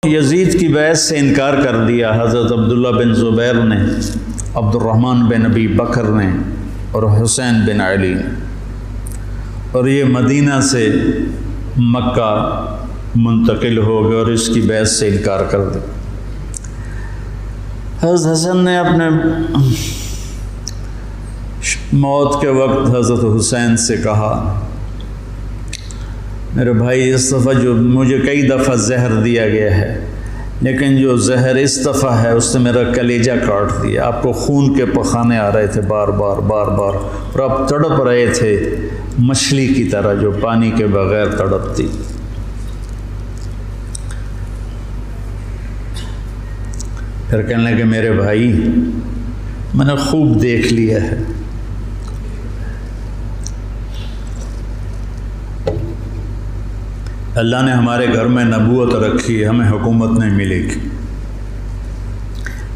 یزید کی بیعت سے انکار کر دیا حضرت عبداللہ بن زبیر نے، عبد الرحمن بن ابی بکر نے اور حسین بن علی نے، اور یہ مدینہ سے مکہ منتقل ہو گئے اور اس کی بیعت سے انکار کر دیا۔ حضرت حسن نے اپنے موت کے وقت حضرت حسین سے کہا، میرے بھائی اس دفعہ جو مجھے کئی دفعہ زہر دیا گیا ہے، لیکن جو زہر اس دفعہ ہے اس نے میرا کلیجہ کاٹ دیا۔ آپ کو خون کے پخانے آ رہے تھے بار بار بار بار، اور آپ تڑپ رہے تھے مچھلی کی طرح جو پانی کے بغیر تڑپتی۔ پھر کہنے لگے میرے بھائی میں نے خوب دیکھ لیا ہے، اللہ نے ہمارے گھر میں نبوت رکھی ہے، ہمیں حکومت نہیں ملے گی،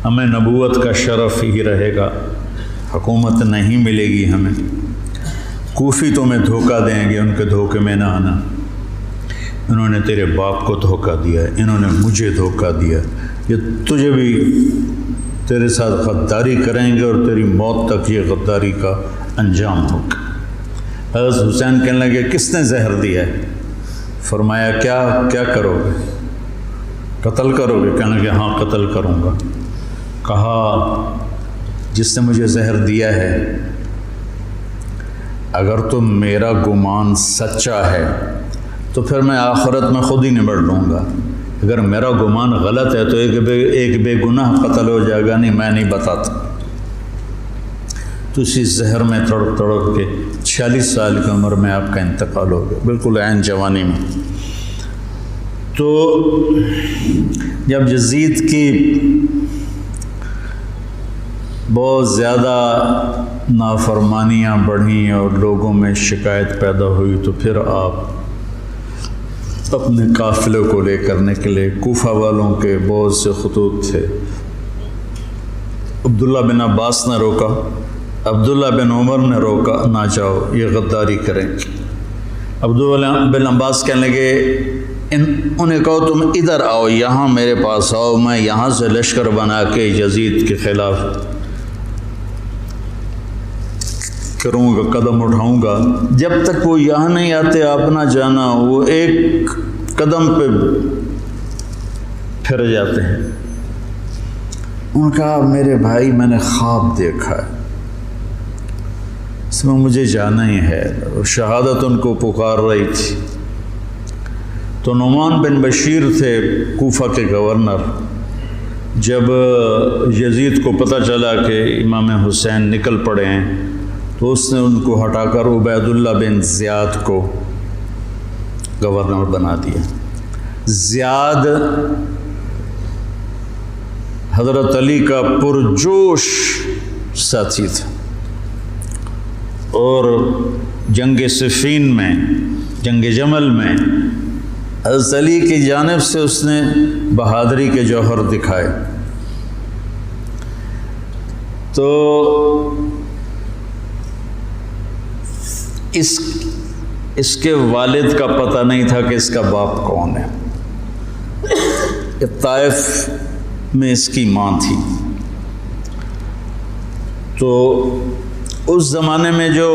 ہمیں نبوت کا شرف ہی رہے گا، حکومت نہیں ملے گی ہمیں۔ کوفی تمہیں دھوکہ دیں گے، ان کے دھوکے میں نہ آنا، انہوں نے تیرے باپ کو دھوکہ دیا ہے، انہوں نے مجھے دھوکہ دیا، یہ تجھے بھی تیرے ساتھ غداری کریں گے اور تیری موت تک یہ غداری کا انجام ہوگا۔ حضرت حسین کہنے لگے کس نے زہر دیا ہے؟ فرمایا کیا کرو گے؟ قتل کرو گے؟ کہنے لگے ہاں قتل کروں گا۔ کہا جس نے مجھے زہر دیا ہے اگر تو میرا گمان سچا ہے تو پھر میں آخرت میں خود ہی نمٹ لوں گا، اگر میرا گمان غلط ہے تو ایک بے گناہ قتل ہو جائے گا، نہیں میں نہیں بتاتا۔ تو اسی زہر میں تڑپ تڑپ کے 46 سال کی عمر میں آپ کا انتقال ہو گیا، بالکل عین جوانی میں۔ تو جب یزید کی بہت زیادہ نافرمانیاں بڑھیں اور لوگوں میں شکایت پیدا ہوئی تو پھر آپ اپنے قافلے کو لے کر نکلے۔ کوفہ والوں کے بہت سے خطوط تھے، عبداللہ بن عباس نے روکا، عبداللہ بن عمر نے روکا، نہ جاؤ یہ غداری کریں۔ عبداللہ بن عباس کہنے لگے انہیں کہو تم ادھر آؤ، یہاں میرے پاس آؤ، میں یہاں سے لشکر بنا کے یزید کے خلاف کروں گا، قدم اٹھاؤں گا۔ جب تک وہ یہاں نہیں آتے آپ نہ جانا، وہ ایک قدم پہ پھر جاتے ہیں۔ انہوں نے کہا میرے بھائی میں نے خواب دیکھا ہے، اس میں مجھے جانا ہی ہے، اور شہادت ان کو پکار رہی تھی۔ تو نعمان بن بشیر تھے کوفہ کے گورنر، جب یزید کو پتہ چلا کہ امام حسین نکل پڑے ہیں تو اس نے ان کو ہٹا کر عبید اللہ بن زیاد کو گورنر بنا دیا۔ زیاد حضرت علی کا پرجوش ساتھی تھا، اور جنگ صفین میں، جنگ جمل میں حضرت علی کی جانب سے اس نے بہادری کے جوہر دکھائے۔ تو اس کے والد کا پتہ نہیں تھا کہ اس کا باپ کون ہے۔ طائف میں اس کی ماں تھی۔ تو اس زمانے میں جو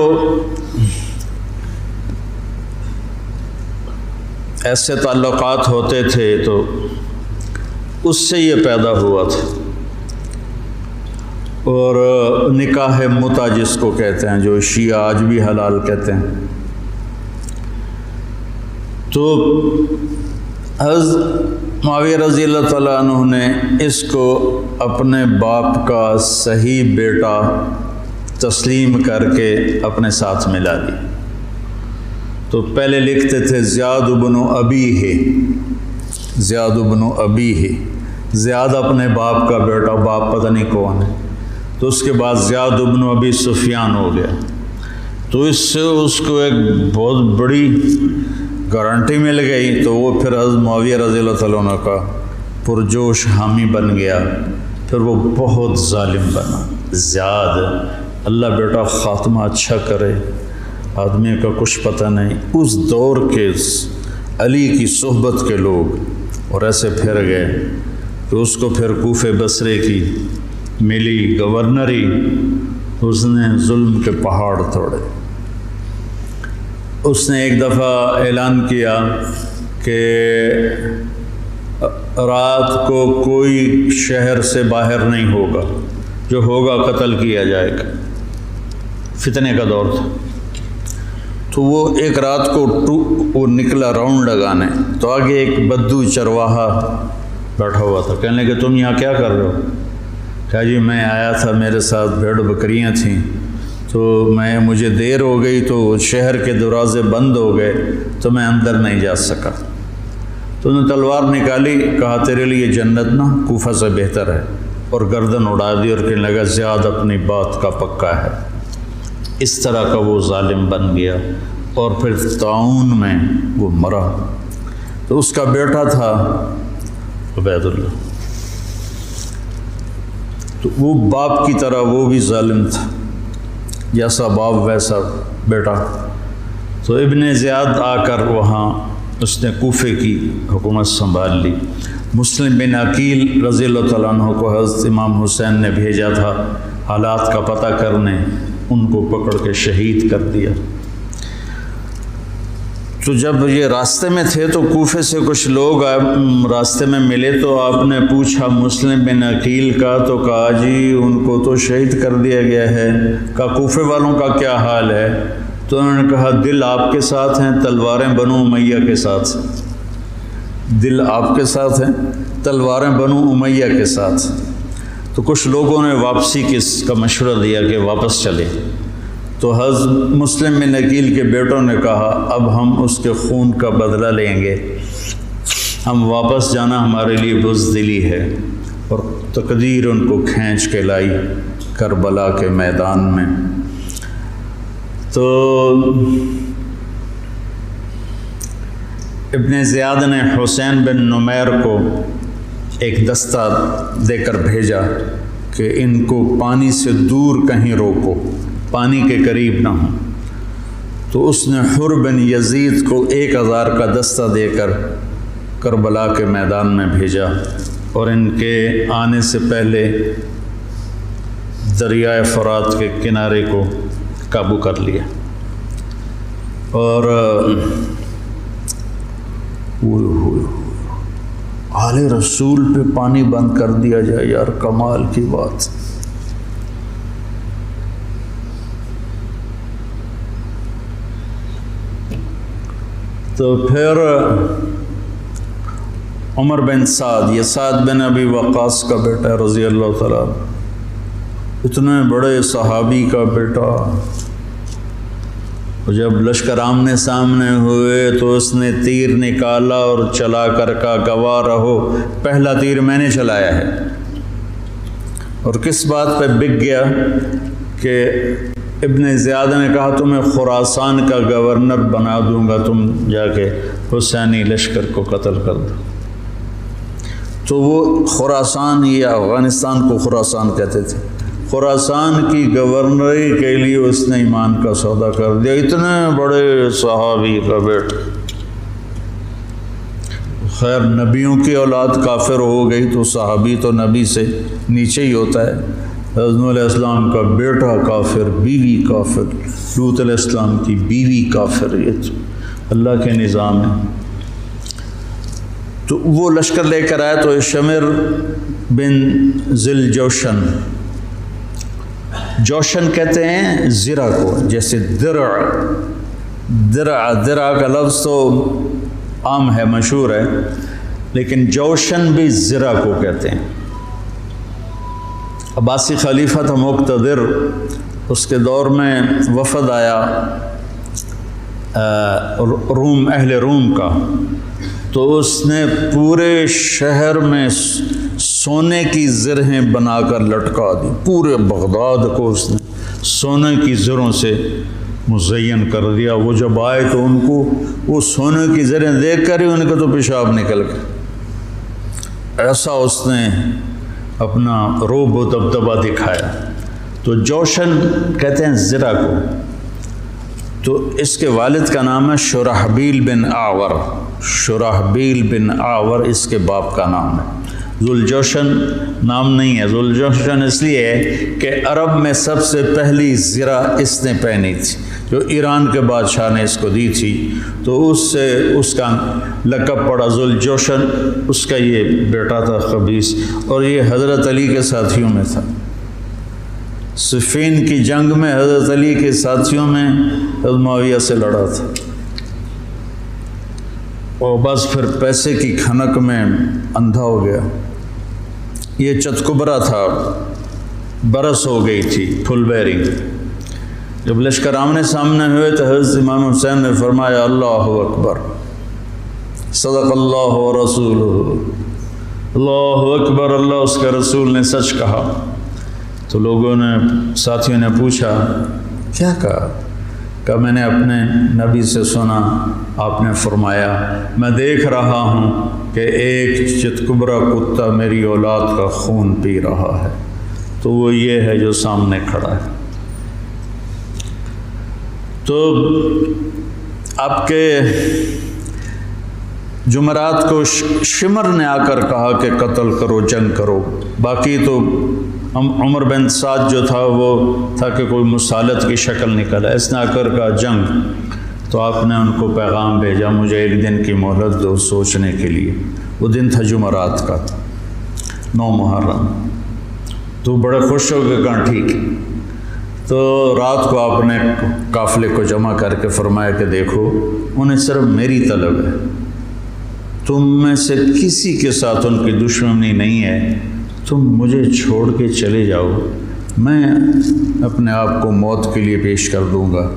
ایسے تعلقات ہوتے تھے تو اس سے یہ پیدا ہوا تھا، اور نکاح متع جس کو کہتے ہیں، جو شیعہ آج بھی حلال کہتے ہیں۔ تو حضرت معاویہ رضی اللہ تعالیٰ عنہ نے اس کو اپنے باپ کا صحیح بیٹا تسلیم کر کے اپنے ساتھ ملا لی۔ تو پہلے لکھتے تھے زیاد بن ابی ہے، زیاد بن ابی ہے، زیاد اپنے باپ کا بیٹا، باپ پتہ نہیں کون ہے۔ تو اس کے بعد زیاد بن ابی سفیان ہو گیا۔ تو اس سے اس کو ایک بہت بڑی گارنٹی مل گئی، تو وہ پھر حضرت معاویہ رضی اللہ تعالیٰ عنہ کا پرجوش حامی بن گیا۔ پھر وہ بہت ظالم بنا زیاد۔ اللہ بیٹا خاتمہ اچھا کرے، آدمی کا کچھ پتہ نہیں۔ اس دور کے علی کی صحبت کے لوگ اور ایسے پھر گئے کہ اس کو پھر کوفے بصرے کی ملی گورنری، اس نے ظلم کے پہاڑ توڑے۔ اس نے ایک دفعہ اعلان کیا کہ رات کو کوئی شہر سے باہر نہیں ہوگا، جو ہوگا قتل کیا جائے گا۔ فتنے کا دور تھا، تو وہ ایک رات کو وہ نکلا راؤنڈ لگانے، تو آگے ایک بدو چرواہا بیٹھا ہوا تھا۔ کہنے لگے تم یہاں کیا کر رہے ہو؟ کہا جی میں آیا تھا، میرے ساتھ بھیڑ بکریاں تھیں، تو مجھے دیر ہو گئی تو شہر کے دروازے بند ہو گئے تو میں اندر نہیں جا سکا۔ تو انہوں نے تلوار نکالی، کہا تیرے لیے جنت نا کوفہ سے بہتر ہے، اور گردن اڑا دی اور کہنے لگا زیاد اپنی بات کا پکا ہے۔ اس طرح کا وہ ظالم بن گیا، اور پھر طاعون میں وہ مرا۔ تو اس کا بیٹا تھا عبید اللہ، تو وہ باپ کی طرح وہ بھی ظالم تھا، جیسا باپ ویسا بیٹا۔ تو ابن زیاد آ کر وہاں اس نے کوفے کی حکومت سنبھال لی۔ مسلم بن عقیل رضی اللہ تعالیٰ عنہ کو حضرت امام حسین نے بھیجا تھا حالات کا پتہ کرنے، ان کو پکڑ کے شہید کر دیا۔ تو جب یہ راستے میں تھے تو کوفے سے کچھ لوگ راستے میں ملے، تو آپ نے پوچھا مسلم بن عقیل کا، تو کہا جی ان کو تو شہید کر دیا گیا ہے۔ کہا کوفے والوں کا کیا حال ہے؟ تو انہوں نے کہا دل آپ کے ساتھ ہیں، تلواریں بنو امیہ کے ساتھ۔ دل آپ کے ساتھ ہیں، تلواریں بنو امیہ کے ساتھ۔ تو کچھ لوگوں نے واپسی کا مشورہ دیا کہ واپس چلے، تو حضرت مسلم بن عقیل کے بیٹوں نے کہا اب ہم اس کے خون کا بدلہ لیں گے، ہم واپس جانا ہمارے لیے بزدلی ہے، اور تقدیر ان کو کھینچ کے لائی کربلا کے میدان میں۔ تو ابن زیاد نے حسین بن نمیر کو ایک دستہ دے کر بھیجا کہ ان کو پانی سے دور کہیں روکو، پانی کے قریب نہ ہوں۔ تو اس نے حر بن یزید کو 1000 کا دستہ دے کر کربلا کے میدان میں بھیجا، اور ان کے آنے سے پہلے دریائے فرات کے کنارے کو قابو کر لیا۔ اور آل رسول پہ پانی بند کر دیا جائے، یار کمال کی بات۔ تو پھر عمر بن سعد، یہ سعد بن ابی وقاص کا بیٹا رضی اللہ تعالیٰ، اتنے بڑے صحابی کا بیٹا، جب لشکر آمنے سامنے ہوئے تو اس نے تیر نکالا اور چلا کر کا گواہ رہو پہلا تیر میں نے چلایا ہے۔ اور کس بات پہ بک گیا کہ ابن زیاد نے کہا تمہیں خراسان کا گورنر بنا دوں گا، تم جا کے حسینی لشکر کو قتل کر دو۔ تو وہ خراسان، یہ افغانستان کو خراسان کہتے تھے، خراسان کی گورنری کے لیے اس نے ایمان کا سودا کر دیا، اتنے بڑے صحابی کا بیٹا۔ خیر نبیوں کی اولاد کافر ہو گئی تو صحابی تو نبی سے نیچے ہی ہوتا ہے۔ حضرت نوح علیہ السلام کا بیٹا کافر، بیوی کافر، لوط علیہ السلام کی بیوی کافر، یہ تو اللہ کے نظام ہے۔ تو وہ لشکر لے کر آئے تو شمر بن ذل جوشن، جوشن کہتے ہیں زرہ کو، جیسے درع کا لفظ تو عام ہے، مشہور ہے، لیکن جوشن بھی زرہ کو کہتے ہیں۔ عباسی خلیفہ تھا مقتدر، اس کے دور میں وفد آیا روم، اہل روم کا، تو اس نے پورے شہر میں سونے کی زرہیں بنا کر لٹکا دی، پورے بغداد کو اس نے سونے کی زروں سے مزین کر دیا۔ وہ جب آئے تو ان کو وہ سونے کی زریں دیکھ کر ہی ان کا تو پیشاب نکل گیا، ایسا اس نے اپنا روب و دبدبہ دکھایا۔ تو جوشن کہتے ہیں زرہ کو۔ تو اس کے والد کا نام ہے شرحبیل بن اعور، شرحبیل بن اعور اس کے باپ کا نام ہے۔ ذوالجوشن نام نہیں ہے، ذوالجوشن اس لیے ہے کہ عرب میں سب سے پہلی زرہ اس نے پہنی تھی، جو ایران کے بادشاہ نے اس کو دی تھی، تو اس سے اس کا لقب پڑا ذوالجوشن۔ اس کا یہ بیٹا تھا قبیس، اور یہ حضرت علی کے ساتھیوں میں تھا۔ صفین کی جنگ میں حضرت علی کے ساتھیوں میں حضرت معاویہ سے لڑا تھا، اور بس پھر پیسے کی کھنک میں اندھا ہو گیا۔ یہ چتکبرا تھا، برس ہو گئی تھی، پھل بیرنگ۔ جب لشکر آمنے سامنے ہوئے تو حضرت امام حسین نے فرمایا اللہ اکبر، صدق اللہ و رسولہ، اللہ اکبر، اللہ اس کے رسول نے سچ کہا۔ تو لوگوں نے، ساتھیوں نے پوچھا کیا کہا؟ کہ میں نے اپنے نبی سے سنا، آپ نے فرمایا میں دیکھ رہا ہوں کہ ایک چتکبرا کتا میری اولاد کا خون پی رہا ہے، تو وہ یہ ہے جو سامنے کھڑا ہے۔ تو آپ کے جمعرات کو شمر نے آ کر کہا کہ قتل کرو، جنگ کرو۔ باقی تو عمر بن سعد جو تھا وہ تھا کہ کوئی مسالت کی شکل نکلا، اس نے آ کر کہا جنگ۔ تو آپ نے ان کو پیغام بھیجا مجھے ایک دن کی مہلت دو سوچنے کے لیے۔ وہ دن تھا جمعرات کا، 9 محرم۔ تو بڑے خوش ہو کے کہا ٹھیک ہے۔ تو رات کو آپ نے قافلے کو جمع کر کے فرمایا کہ دیکھو انہیں صرف میری طلب ہے، تم میں سے کسی کے ساتھ ان کی دشمنی نہیں ہے، تم مجھے چھوڑ کے چلے جاؤ، میں اپنے آپ کو موت کے لیے پیش کر دوں گا،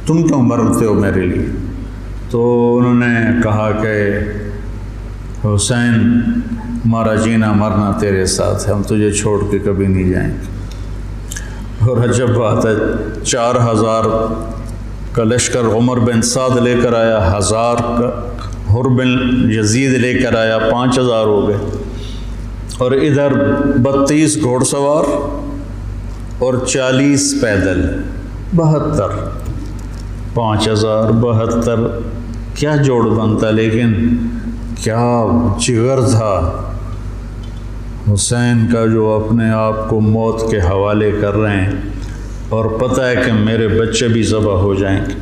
تم کیوں مرتے ہو میرے لیے؟ تو انہوں نے کہا کہ حسین ہمارا جینا مرنا تیرے ساتھ ہے، ہم تجھے چھوڑ کے کبھی نہیں جائیں گے۔ اور عجب بات ہے، 4000 کا لشکر عمر بن سعد لے کر آیا، 1000 کا حر بن یزید لے کر آیا، 5000 ہو گئے، اور ادھر 32 گھوڑ سوار اور 40 پیدل، 72، 5000 72، کیا جوڑ بنتا، لیکن کیا جگر تھا حسین کا جو اپنے آپ کو موت کے حوالے کر رہے ہیں، اور پتہ ہے کہ میرے بچے بھی ذبح ہو جائیں گے۔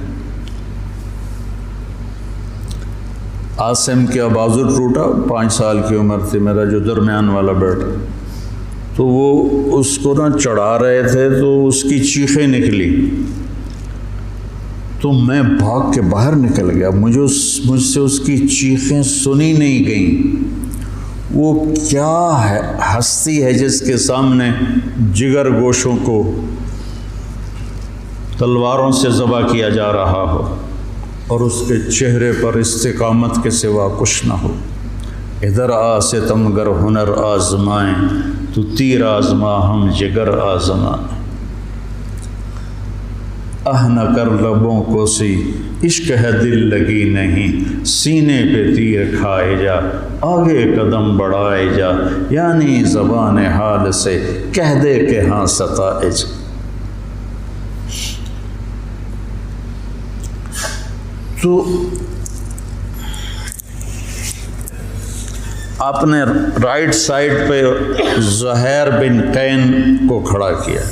عاصم کا بازو ٹوٹا، 5 سال کی عمر تھی، میرا جو درمیان والا بیٹا، تو وہ اس کو نہ چڑھا رہے تھے تو اس کی چیخیں نکلی، تو میں بھاگ کے باہر نکل گیا، مجھ سے اس کی چیخیں سنی نہیں گئیں۔ وہ کیا ہے ہستی ہے جس کے سامنے جگر گوشوں کو تلواروں سے ذبح کیا جا رہا ہو، اور اس کے چہرے پر استقامت کے سوا کچھ نہ ہو۔ ادھر آ ستمگر ہنر آزمائیں، تو تیر آزما ہم جگر آزمائیں، نہ کر لبوں کو سی عشق ہے دل لگی نہیں، سینے پہ تیر کھائے جا آگے قدم بڑھائے جا، یعنی زبان حال سے کہہ دے کہ ہاں ستائے جا۔ تو آپ نے رائٹ سائڈ پہ زہیر بن قین کو کھڑا کیا،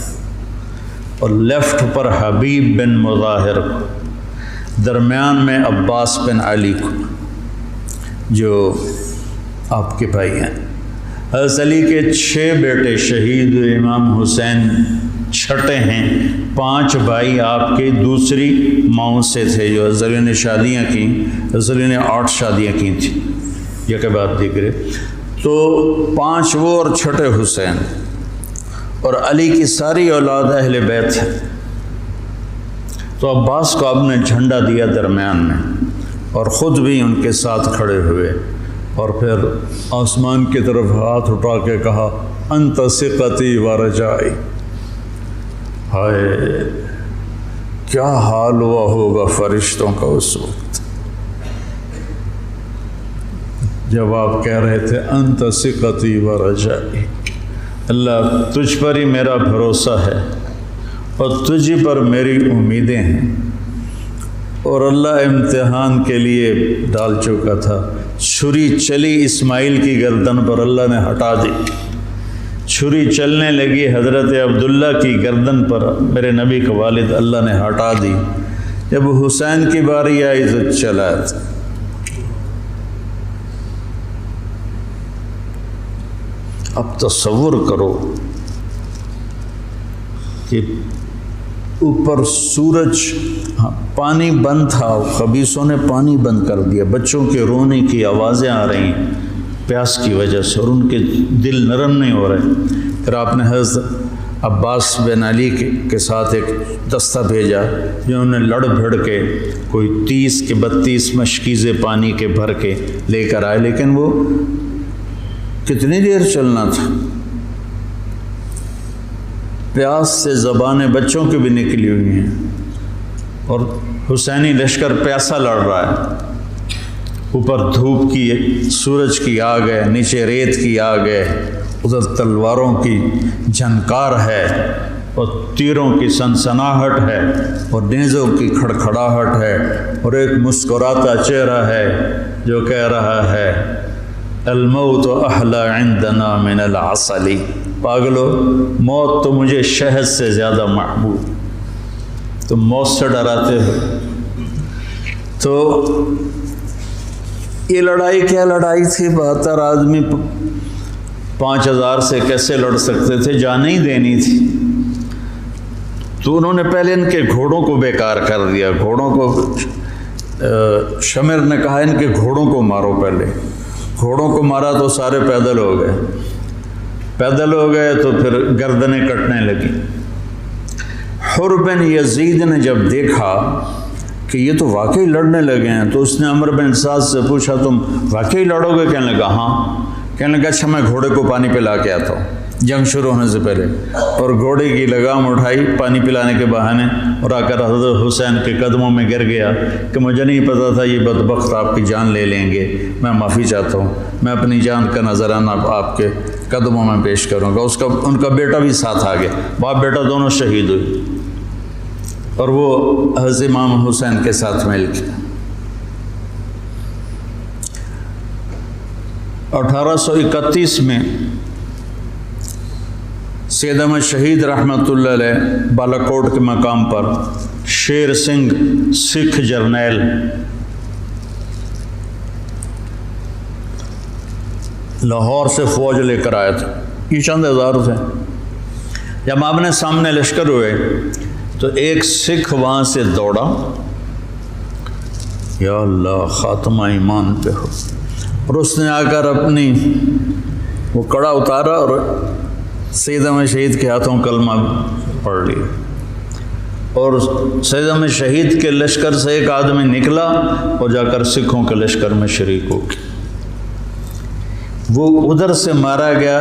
اور لیفٹ پر حبیب بن مظاہر کو، درمیان میں عباس بن علی کو، جو آپ کے بھائی ہیں۔ حضرت علی کے 6 بیٹے شہید، امام حسین چھٹے ہیں، 5 بھائی آپ کے دوسری ماؤں سے تھے، جو حضرت علی نے شادیاں کی، حضرت علی نے 8 شادیاں کی تھیں، یہ کہ بات دیکھ رہے، تو 5 وہ اور چھٹے حسین، اور علی کی ساری اولاد اہل بیت ہے۔ تو عباس کو آپ نے جھنڈا دیا درمیان میں، اور خود بھی ان کے ساتھ کھڑے ہوئے، اور پھر آسمان کی طرف ہاتھ اٹھا کے کہا انت ثقتی و رجائی۔ ہائے کیا حال ہوا ہوگا فرشتوں کا اس وقت جب آپ کہہ رہے تھے انت ثقتی و رجائی، اللہ تجھ پر ہی میرا بھروسہ ہے اور تجھ پر میری امیدیں ہیں، اور اللہ امتحان کے لیے ڈال چکا تھا۔ چھری چلی اسماعیل کی گردن پر، اللہ نے ہٹا دی۔ چھری چلنے لگی حضرت عبداللہ کی گردن پر، میرے نبی کا والد، اللہ نے ہٹا دی۔ جب حسین کی باری آئی تو چلا تھا۔ اب تصور کرو کہ اوپر سورج، پانی بند تھا، خبیثوں نے پانی بند کر دیا، بچوں کے رونے کی آوازیں آ رہی ہیں پیاس کی وجہ سے، اور ان کے دل نرم نہیں ہو رہے۔ پھر آپ نے حضرت عباس بن علی کے ساتھ ایک دستہ بھیجا، جنہوں نے لڑ بھڑ کے کوئی 30 کے 32 مشکیزیں پانی کے بھر کے لے کر آئے، لیکن وہ کتنی دیر چلنا تھا؟ پیاس سے زبانیں بچوں کی بھی نکلی ہوئی ہیں، اور حسینی لشکر پیاسا لڑ رہا ہے۔ اوپر دھوپ کی، سورج کی آگ ہے، نیچے ریت کی آگ ہے، ادھر تلواروں کی جھنکار ہے، اور تیروں کی سنسناہٹ ہے، اور نیزوں کی کھڑکھڑاہٹ ہے، اور ایک مسکراتا چہرہ ہے جو کہہ رہا ہے الموت احلی عندنا من العسل، پاگلو موت تو مجھے شہد سے زیادہ محبوب، تم موت سے ڈراتے ہو۔ تو یہ لڑائی کیا لڑائی تھی؟ 72 آدمی 5000 سے کیسے لڑ سکتے تھے؟ جانیں ہی دینی تھی۔ تو انہوں نے پہلے ان کے گھوڑوں کو بیکار کر دیا، گھوڑوں کو، شمر نے کہا ان کے گھوڑوں کو مارو۔ پہلے گھوڑوں کو مارا تو سارے پیدل ہو گئے، پیدل ہو گئے تو پھر گردنیں کٹنے لگی۔ حر بن یزید نے جب دیکھا کہ یہ تو واقعی لڑنے لگے ہیں، تو اس نے عمر بن سعد سے پوچھا تم واقعی لڑو گے؟ کہنے لگا ہاں۔ کہنے لگا اچھا میں گھوڑے کو پانی پلا کے آتا ہوں جنگ شروع ہونے سے پہلے، اور گھوڑے کی لگام اٹھائی پانی پلانے کے بہانے، اور آ کر حضرت حسین کے قدموں میں گر گیا کہ مجھے نہیں پتا تھا یہ بدبخت آپ کی جان لے لیں گے، میں معافی چاہتا ہوں، میں اپنی جان کا نذرانہ آپ کے قدموں میں پیش کروں گا۔ ان کا بیٹا بھی ساتھ آ گیا، باپ بیٹا دونوں شہید ہوئے، اور وہ حضرت امام حسین کے ساتھ مل کے 1831 میں سید احمد شہید رحمۃ اللہ علیہ بالا کوٹ کے مقام پر شیر سنگھ سکھ جرنیل لاہور سے فوج لے کر آئے تھے، یہ چند ہزار تھے۔ جب آمنے سامنے لشکر ہوئے تو ایک سکھ وہاں سے دوڑا، یا اللہ خاتمہ ایمان پہ ہو، اور اس نے آ کر اپنی وہ کڑا اتارا اور سید احمد شہید کے ہاتھوں کلمہ پڑھ لیا، اور سید احمد شہید کے لشکر سے ایک آدمی نکلا اور جا کر سکھوں کے لشکر میں شریک ہو گیا۔ وہ ادھر سے مارا گیا،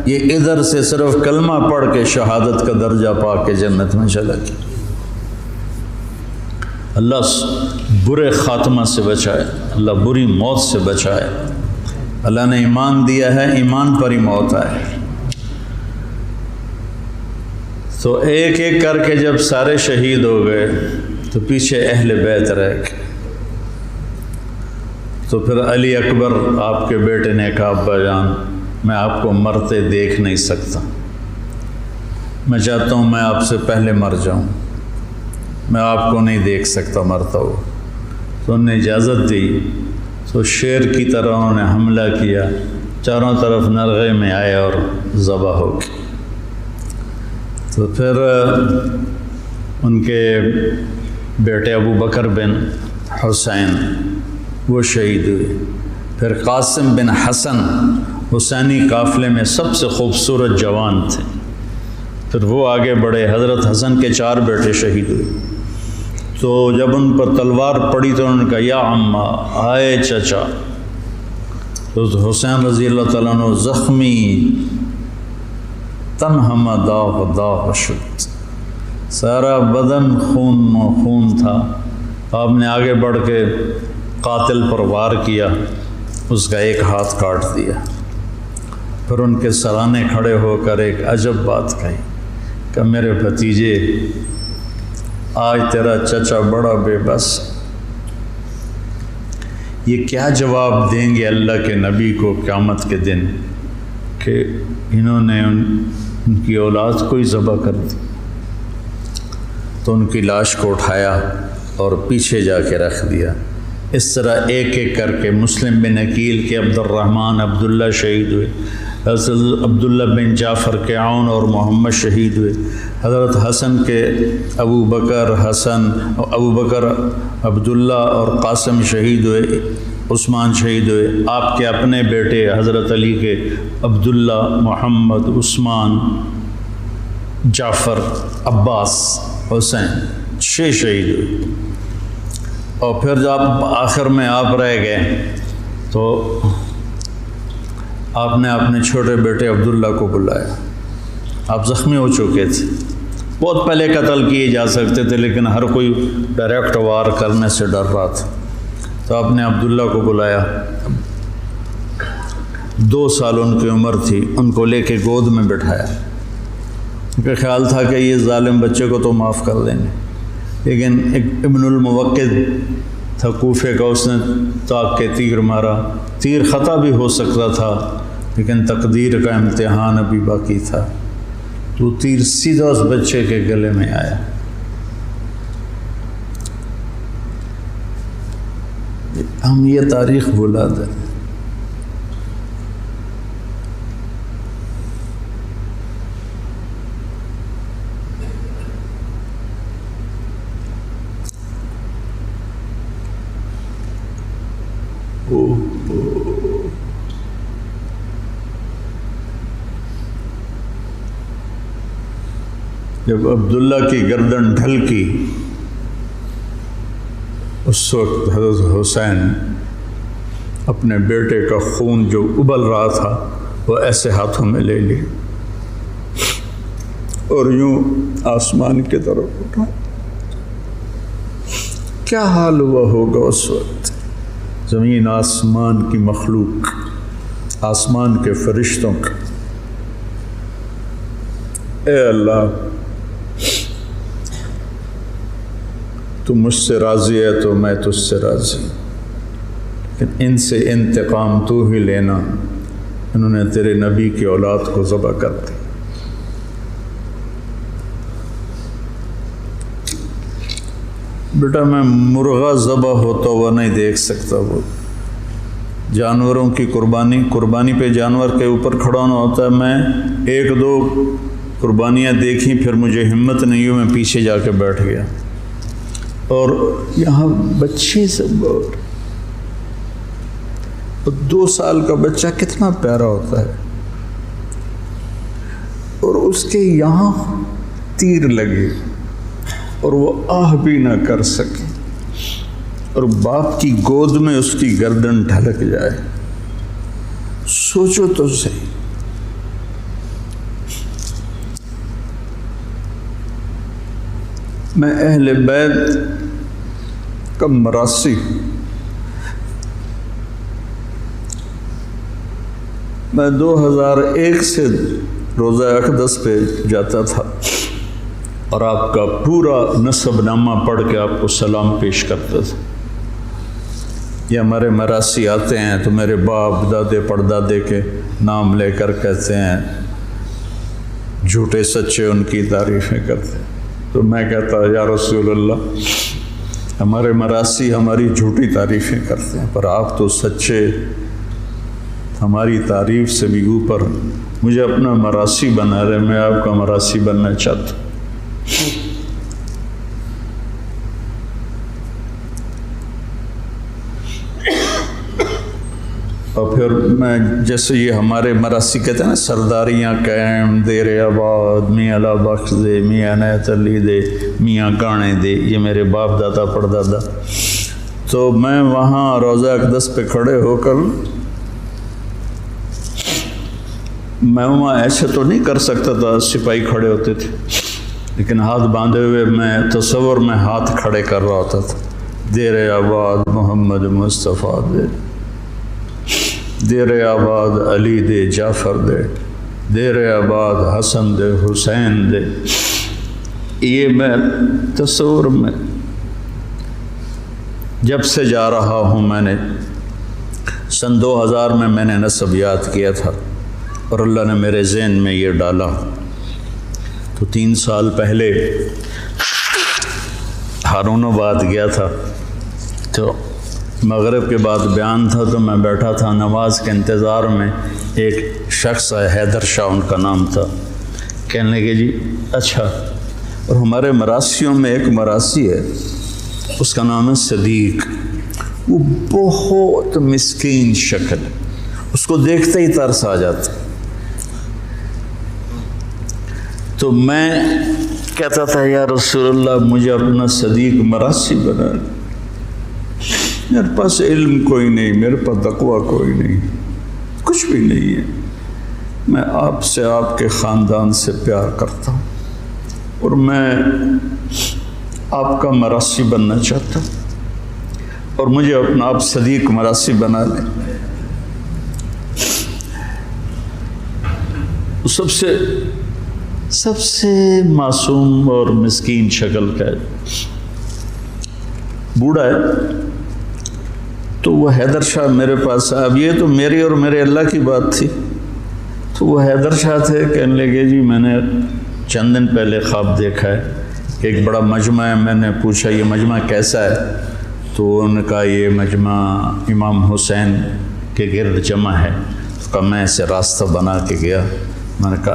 یہ ادھر سے صرف کلمہ پڑھ کے شہادت کا درجہ پا کے جنت میں چلا گیا۔ اللہ برے خاتمہ سے بچائے، اللہ بری موت سے بچائے۔ اللہ نے ایمان دیا ہے، ایمان پر ہی موت آئے۔ تو ایک ایک کر کے جب سارے شہید ہو گئے تو پیچھے اہل بیت رہ گئے۔ تو پھر علی اکبر آپ کے بیٹے نے کہا ابا جان میں آپ کو مرتے دیکھ نہیں سکتا، میں چاہتا ہوں میں آپ سے پہلے مر جاؤں، میں آپ کو نہیں دیکھ سکتا مرتا ہوا۔ تو انہوں نے اجازت دی، تو شیر کی طرح انہوں نے حملہ کیا، چاروں طرف نرغے میں آئے اور ذبح ہو گئے۔ تو پھر ان کے بیٹے ابو بکر بن حسین وہ شہید ہوئے۔ پھر قاسم بن حسن حسینی قافلے میں سب سے خوبصورت جوان تھے، پھر وہ آگے بڑھے، حضرت حسن کے 4 بیٹے شہید ہوئے۔ تو جب ان پر تلوار پڑی تو انہوں نے کہا یا عمّا، آئے چچا۔ تو حسین رضی اللہ تعالیٰ عنہ زخمی تنہم داغ داغ شد، سارا بدن خون تھا۔ آپ نے آگے بڑھ کے قاتل پر وار کیا، اس کا ایک ہاتھ کاٹ دیا۔ پھر ان کے سرانے کھڑے ہو کر ایک عجب بات کہی کہ میرے بھتیجے آج تیرا چچا بڑا بے بس، یہ کیا جواب دیں گے اللہ کے نبی کو قیامت کے دن کہ انہوں نے ان کی اولاد کو ہی ذبح کر دی؟ تو ان کی لاش کو اٹھایا اور پیچھے جا کے رکھ دیا۔ اس طرح ایک ایک کر کے مسلم بن عقیل کے عبد الرحمن عبداللہ شہید ہوئے، حضرت عبداللہ بن جعفر کے عون اور محمد شہید ہوئے، حضرت حسن کے ابو بکر عبداللہ اور قاسم شہید ہوئے، عثمان شہید ہوئے، آپ کے اپنے بیٹے حضرت علی کے عبداللہ، محمد، عثمان، جعفر، عباس، حسین 6 شہید ہوئے۔ اور پھر جب آخر میں آپ رہ گئے تو آپ نے اپنے چھوٹے بیٹے عبداللہ کو بلایا۔ آپ زخمی ہو چکے تھے، بہت پہلے قتل کیے جا سکتے تھے لیکن ہر کوئی ڈائریکٹ وار کرنے سے ڈر رہا تھا، تو آپ نے عبداللہ کو بلایا۔ 2 سال ان کی عمر تھی، ان کو لے کے گود میں بٹھایا۔ ان کا خیال تھا کہ یہ ظالم بچے کو تو معاف کر دیں گے، لیکن ایک ابن الموقد تھا کوفے کا، اس نے تاک کے تیر مارا۔ تیر خطا بھی ہو سکتا تھا لیکن تقدیر کا امتحان ابھی باقی تھا، تو تیر سیدھا اس بچے کے گلے میں آیا۔ ہم یہ تاریخ بھلا دیں۔ جب عبداللہ کی گردن ڈھلکی، اس وقت حضرت حسین اپنے بیٹے کا خون جو ابل رہا تھا وہ ایسے ہاتھوں میں لے لی اور یوں آسمان کی طرف اٹھا۔ کیا حال ہوا ہوگا اس وقت زمین آسمان کی مخلوق، آسمان کے فرشتوں کا۔ اے اللہ، تو مجھ سے راضی ہے تو میں تجھ سے راضی، لیکن ان سے انتقام تو ہی لینا، انہوں نے تیرے نبی کی اولاد کو ذبح کر دی۔ بیٹا میں مرغا ذبح ہوتا ہوا نہیں دیکھ سکتا، وہ جانوروں کی قربانی پہ جانور کے اوپر کھڑا ہونا ہوتا ہے۔ میں 1-2 قربانیاں دیکھیں، پھر مجھے ہمت نہیں ہوئی، میں پیچھے جا کے بیٹھ گیا۔ اور یہاں بچے سے 2 سال کا بچہ کتنا پیارا ہوتا ہے، اور اس کے یہاں تیر لگے اور وہ آہ بھی نہ کر سکے، اور باپ کی گود میں اس کی گردن ڈھلک جائے۔ سوچو تو صحیح۔ میں اہل بیت کا مراسی، میں 2001 سے روزہ اقدس پہ جاتا تھا اور آپ کا پورا نسب نامہ پڑھ کے آپ کو سلام پیش کرتا تھا۔ یہ ہمارے مراسی آتے ہیں تو میرے باپ دادے پردادے کے نام لے کر کہتے ہیں، جھوٹے سچے ان کی تعریفیں کرتے ہیں۔ تو میں کہتا یا رسول اللہ، ہمارے مراسی ہماری جھوٹی تعریفیں کرتے ہیں، پر آپ تو سچے، ہماری تعریف سے بھی اوپر، مجھے اپنا مراسی بنا رہے، میں آپ کا مراسی بننا چاہتا ہوں۔ اور پھر میں جیسے یہ ہمارے مراسی کہتے ہیں نا، سرداریاں قائم، دیر آباد، میاں لا بخش دے، میاں عنایت علی دے، میاں گانے دے، یہ میرے باپ دادا پردادا۔ تو میں وہاں روزہ اقدس پہ کھڑے ہو کر، میں وہاں ایسے تو نہیں کر سکتا تھا، سپاہی کھڑے ہوتے تھے، لیکن ہاتھ باندھے ہوئے میں تصور میں ہاتھ کھڑے کر رہا ہوتا تھا۔ دیر آباد محمد مصطفیٰ دے، دیر آباد علی دے جعفر دے، دیر آباد حسن دے حسین دے۔ یہ میں تصور میں جب سے جا رہا ہوں، میں نے سن 2000 میں نے نسب یاد کیا تھا اور اللہ نے میرے ذہن میں یہ ڈالا، تو 3 سال پہلے ہارون آباد گیا تھا، تو مغرب کے بعد بیان تھا، تو میں بیٹھا تھا نماز کے انتظار میں، ایک شخص ہے حیدر شاہ ان کا نام تھا، کہنے لگے جی اچھا، اور ہمارے مراسیوں میں ایک مراسی ہے اس کا نام ہے صدیق، وہ بہت مسکین شکل، اس کو دیکھتے ہی ترس آ جاتا، تو میں کہتا تھا یا رسول اللہ مجھے اپنا صدیق مراسی بنا لے، میرے پاس علم کوئی نہیں، میرے پاس تقویٰ کوئی نہیں، کچھ بھی نہیں ہے، میں آپ سے، آپ کے خاندان سے پیار کرتا ہوں اور میں آپ کا مراسی بننا چاہتا ہوں اور مجھے اپنا آپ صدیق مراسی بنا لیں۔ سب سے معصوم اور مسکین شکل کا ہے، بوڑھا ہے، تو وہ حیدر شاہ میرے پاس، اب یہ تو میری اور میرے اللہ کی بات تھی، تو وہ حیدر شاہ تھے، کہنے لگے جی میں نے چند دن پہلے خواب دیکھا ہے کہ ایک بڑا مجمع ہے، میں نے پوچھا یہ مجمع کیسا ہے، تو انہوں نے کہا یہ مجمع امام حسین کے گرد جمع ہے، تو کہا میں اسے راستہ بنا کے گیا، میں نے کہا